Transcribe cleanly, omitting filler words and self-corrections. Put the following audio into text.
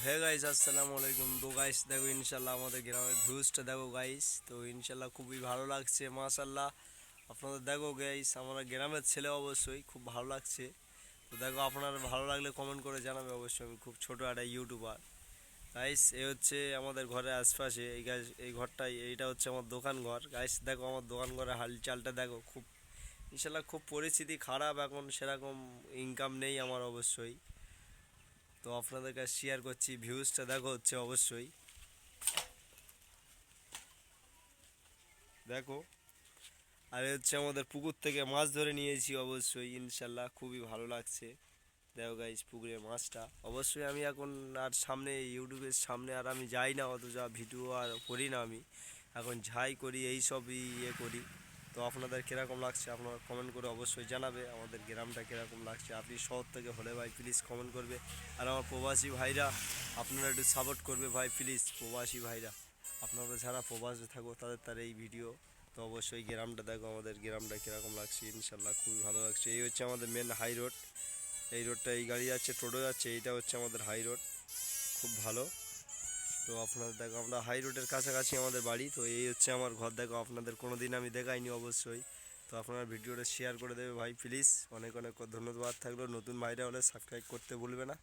Hey guys, আসসালামু আলাইকুম। তো গাইস দেখো, ইনশাল্লাহ আমাদের গ্রামের ভিউজটা দেখো গাইস। তো ইনশাল্লাহ খুবই ভালো লাগছে, মাশাল্লাহ। আপনাদের দেখো গাইস, আমরা গ্রামের ছেলে, অবশ্যই খুব ভালো লাগছে। তো দেখো, আপনার ভালো লাগলে কমেন্ট করে জানাবে অবশ্যই। আমি খুব ছোট একটা ইউটিউবার গাইস। এই হচ্ছে আমাদের ঘরের আশপাশে, এই গাইস এই ঘরটাই, এইটা হচ্ছে আমার দোকান ঘর গাইস। দেখো আমার দোকান ঘরের হালচালটা দেখো। খুব ইনশাল্লাহ খুব পরিস্থিতি খারাপ এখন, সেরকম ইনকাম নেই আমার অবশ্যই। তো আপনাদের কাছে শেয়ার করছি, ভিউজটা দেখো হচ্ছে অবশ্যই। দেখো, আর এ হচ্ছে আমাদের পুকুর থেকে মাছ ধরে নিয়েছি অবশ্যই, ইনশাল্লাহ খুবই ভালো লাগছে। দেখো গাইস, পুকুরের মাছটা অবশ্যই। আমি এখন আর সামনে, ইউটিউবের সামনে আর আমি যাই না, অত যা ভিডিও আর করি না আমি। এখন যাই করি এই সবই করি। তো আপনাদের কীরকম লাগছে আপনারা কমেন্ট করে অবশ্যই জানাবে। আমাদের গ্রামটা কীরকম লাগছে, আপনি শহর থেকে হলে ভাই প্লিজ কমেন্ট করবে। আর আমার প্রবাসী ভাইরা, আপনারা একটু সাপোর্ট করবে ভাই প্লিজ। প্রবাসী ভাইরা, আপনারা যারা প্রবাসে থাকো তাদের এই ভিডিও। তো অবশ্যই গ্রামটা দেখো, আমাদের গ্রামটা কীরকম লাগছে। ইনশাল্লাহ খুবই ভালো লাগছে। এই হচ্ছে আমাদের মেন হাই রোড। এই রোডটা, এই গাড়ি যাচ্ছে, টোটো যাচ্ছে, এইটা হচ্ছে আমাদের হাই রোড, খুব ভালো। তো আপনাদের দেখো, আমরা হাই রোডের কাছাকাছি আমাদের বাড়ি। তো এই হচ্ছে আমার ঘর। দেখো, আপনাদের কোনো দিন আমি দেখাইনি অবশ্যই। তো আপনার ভিডিওটা শেয়ার করে দেবে ভাই প্লিজ। অনেক অনেক ধন্যবাদ থাকলো। নতুন ভাইরা হলে সাবস্ক্রাইব করতে ভুলবে না।